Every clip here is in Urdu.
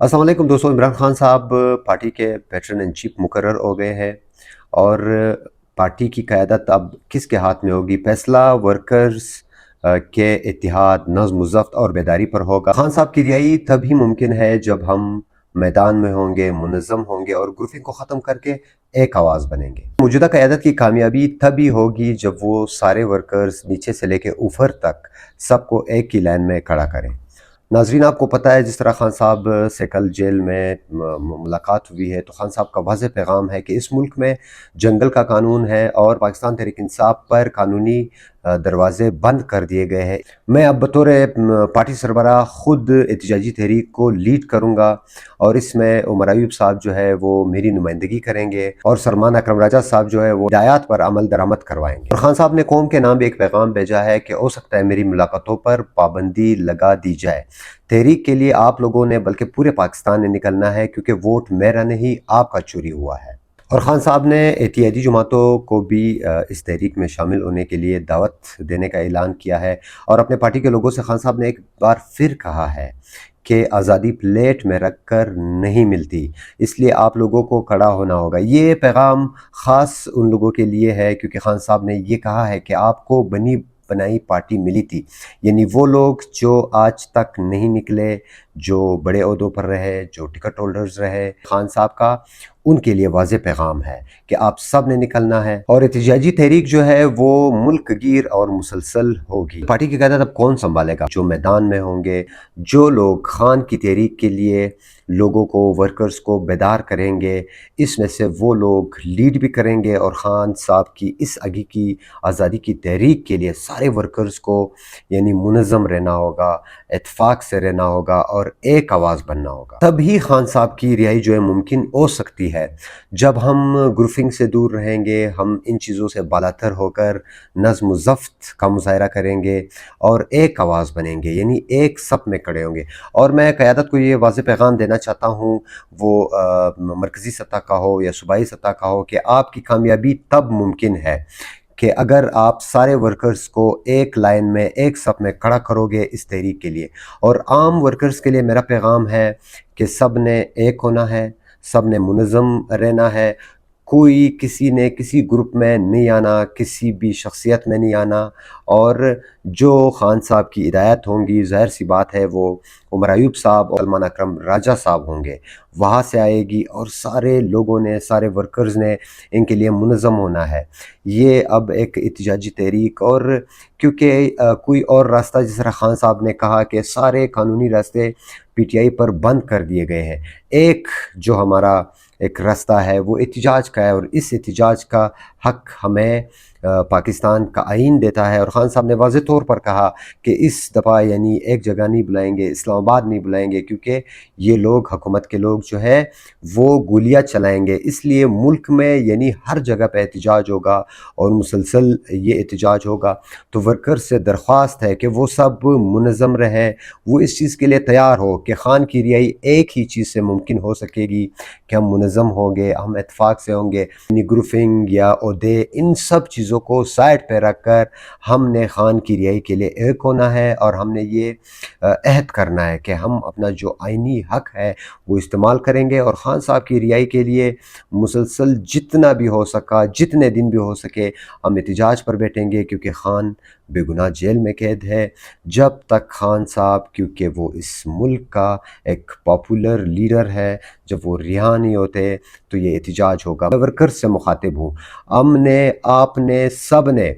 السلام علیکم دوستوں، عمران خان صاحب پارٹی کے پیٹرن ان چیف مقرر ہو گئے ہیں اور پارٹی کی قیادت اب کس کے ہاتھ میں ہوگی؟ فیصلہ ورکرز کے اتحاد، نظم و ضبط اور بیداری پر ہوگا۔ خان صاحب کی رہائی تبھی ممکن ہے جب ہم میدان میں ہوں گے، منظم ہوں گے اور گروپنگ کو ختم کر کے ایک آواز بنیں گے۔ موجودہ قیادت کی کامیابی تبھی ہوگی جب وہ سارے ورکرز نیچے سے لے کے اوپر تک سب کو ایک ہی لائن میں کھڑا کریں۔ ناظرین، آپ کو پتہ ہے جس طرح خان صاحب سے کل جیل میں ملاقات ہوئی ہے، تو خان صاحب کا واضح پیغام ہے کہ اس ملک میں جنگل کا قانون ہے اور پاکستان تحریک انصاف پر قانونی دروازے بند کر دیے گئے ہیں۔ میں اب بطور پارٹی سربراہ خود احتجاجی تحریک کو لیڈ کروں گا اور اس میں عمر ایوب صاحب جو ہے وہ میری نمائندگی کریں گے اور سلمان اکرم راجہ صاحب جو ہے وہ ہدایات پر عمل درآمد کروائیں گے۔ اور خان صاحب نے قوم کے نام ایک پیغام بھیجا ہے کہ ہو سکتا ہے میری ملاقاتوں پر پابندی لگا دی جائے۔ تحریک کے لیے آپ لوگوں نے بلکہ پورے پاکستان نے نکلنا ہے، کیونکہ ووٹ میرا نہیں آپ کا چوری ہوا ہے۔ اور خان صاحب نے اتحادی جماعتوں کو بھی اس تحریک میں شامل ہونے کے لیے دعوت دینے کا اعلان کیا ہے اور اپنے پارٹی کے لوگوں سے خان صاحب نے ایک بار پھر کہا ہے کہ آزادی پلیٹ میں رکھ کر نہیں ملتی، اس لیے آپ لوگوں کو کھڑا ہونا ہوگا۔ یہ پیغام خاص ان لوگوں کے لیے ہے کیونکہ خان صاحب نے یہ کہا ہے کہ آپ کو بنی بنائی پارٹی ملی تھی، یعنی وہ لوگ جو آج تک نہیں نکلے، جو بڑے عہدوں پر رہے، جو ٹکٹ ہولڈرز رہے، خان صاحب کا ان کے لیے واضح پیغام ہے کہ آپ سب نے نکلنا ہے اور احتجاجی تحریک جو ہے وہ ملک گیر اور مسلسل ہوگی۔ پارٹی کی قیادت اب کون سنبھالے گا؟ جو میدان میں ہوں گے، جو لوگ خان کی تحریک کے لیے لوگوں کو، ورکرز کو بیدار کریں گے، اس میں سے وہ لوگ لیڈ بھی کریں گے اور خان صاحب کی اس آگے کی آزادی کی تحریک کے لیے سارے ورکرز کو یعنی منظم رہنا ہوگا، اتفاق سے رہنا ہوگا اور ایک آواز بننا ہوگا۔ تب ہی خان صاحب کی رہائی جو ہے ممکن ہو سکتی ہے۔ جب ہم گروپنگ سے دور رہیں گے، ہم ان چیزوں سے بالاتر ہو کر نظم و ضبط کا مظاہرہ کریں گے اور ایک آواز بنیں گے، یعنی ایک صف میں کھڑے ہوں گے۔ اور میں قیادت کو یہ واضح پیغام دینا چاہتا ہوں، وہ مرکزی سطح کا ہو یا صوبائی سطح کا ہو، کہ آپ کی کامیابی تب ممکن ہے کہ اگر آپ سارے ورکرز کو ایک لائن میں، ایک صف میں کھڑا کرو گے اس تحریک کے لیے۔ اور عام ورکرز کے لیے میرا پیغام ہے کہ سب نے ایک ہونا ہے، سب نے منظم رہنا ہے، کوئی کسی نے کسی گروپ میں نہیں آنا، کسی بھی شخصیت میں نہیں آنا، اور جو خان صاحب کی ہدایت ہوں گی، ظاہر سی بات ہے وہ عمر ایوب صاحب اور سلمان اکرم راجہ صاحب ہوں گے، وہاں سے آئے گی اور سارے لوگوں نے، سارے ورکرز نے ان کے لیے منظم ہونا ہے۔ یہ اب ایک احتجاجی تحریک، اور کیونکہ کوئی اور راستہ، جس طرح خان صاحب نے کہا کہ سارے قانونی راستے پی ٹی آئی پر بند کر دیے گئے ہیں، ایک جو ہمارا ایک راستہ ہے وہ احتجاج کا ہے، اور اس احتجاج کا حق ہمیں پاکستان کا آئین دیتا ہے۔ اور خان صاحب نے واضح طور پر کہا کہ اس دفعہ یعنی ایک جگہ نہیں بلائیں گے، اسلام آباد نہیں بلائیں گے، کیونکہ یہ لوگ، حکومت کے لوگ جو ہے وہ گولیاں چلائیں گے، اس لیے ملک میں یعنی ہر جگہ پہ احتجاج ہوگا اور مسلسل یہ احتجاج ہوگا۔ تو ورکر سے درخواست ہے کہ وہ سب منظم رہے، وہ اس چیز کے لیے تیار ہو کہ خان کی رہائی ایک ہی چیز سے ممکن ہو سکے گی کہ ہم منظم ہوں گے، ہم اتفاق سے ہوں گے، یعنی گروپنگ یا عہدے، ان سب چیزوں کو سائڈ پہ رکھ کر ہم نے خان کی رہائی کے لیے ایک ہونا ہے، اور ہم نے یہ عہد کرنا ہے کہ ہم اپنا جو آئینی حق ہے وہ استعمال کریں گے، اور خان صاحب کی رہائی کے لیے مسلسل جتنا بھی ہو سکا، جتنے دن بھی ہو سکے، ہم احتجاج پر بیٹھیں گے، کیونکہ خان بے گناہ جیل میں قید ہے۔ جب تک خان صاحب، کیونکہ وہ اس ملک کا ایک پاپولر لیڈر ہے، جب وہ رہا نہیں ہوتے تو یہ احتجاج ہوگا۔ میں ورکرز سے مخاطب ہوں، ہم نے، آپ نے، سب نے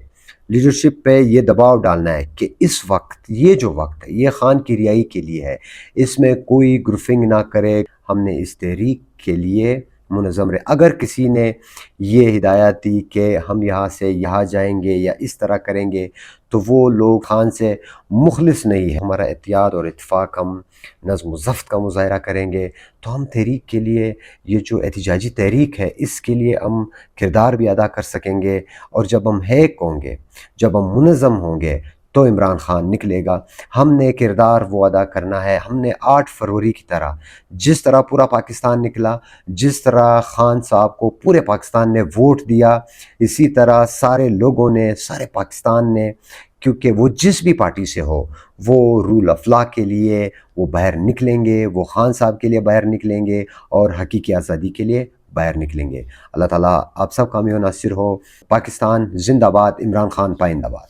لیڈرشپ پہ یہ دباؤ ڈالنا ہے کہ اس وقت، یہ جو وقت ہے یہ خان کی رہائی کے لیے ہے، اس میں کوئی گروپنگ نہ کرے، ہم نے اس تحریک کے لیے منظم رہے۔ اگر کسی نے یہ ہدایت دی کہ ہم یہاں سے یہاں جائیں گے یا اس طرح کریں گے، تو وہ لوگ خان سے مخلص نہیں ہے۔ ہمارا اتحاد اور اتفاق، ہم نظم و ضبط کا مظاہرہ کریں گے، تو ہم تحریک کے لیے، یہ جو احتجاجی تحریک ہے اس کے لیے ہم کردار بھی ادا کر سکیں گے، اور جب ہم ایک ہوں گے، جب ہم منظم ہوں گے، تو عمران خان نکلے گا۔ ہم نے کردار وہ ادا کرنا ہے، ہم نے 8 فروری کی طرح، جس طرح پورا پاکستان نکلا، جس طرح خان صاحب کو پورے پاکستان نے ووٹ دیا، اسی طرح سارے لوگوں نے، سارے پاکستان نے، کیونکہ وہ جس بھی پارٹی سے ہو وہ رول آف لا کے لیے وہ باہر نکلیں گے، وہ خان صاحب کے لیے باہر نکلیں گے اور حقیقی آزادی کے لیے باہر نکلیں گے۔ اللہ تعالیٰ آپ سب کامیاب و ناصر ہو۔ پاکستان زندہ باد، عمران خان پائندہ باد۔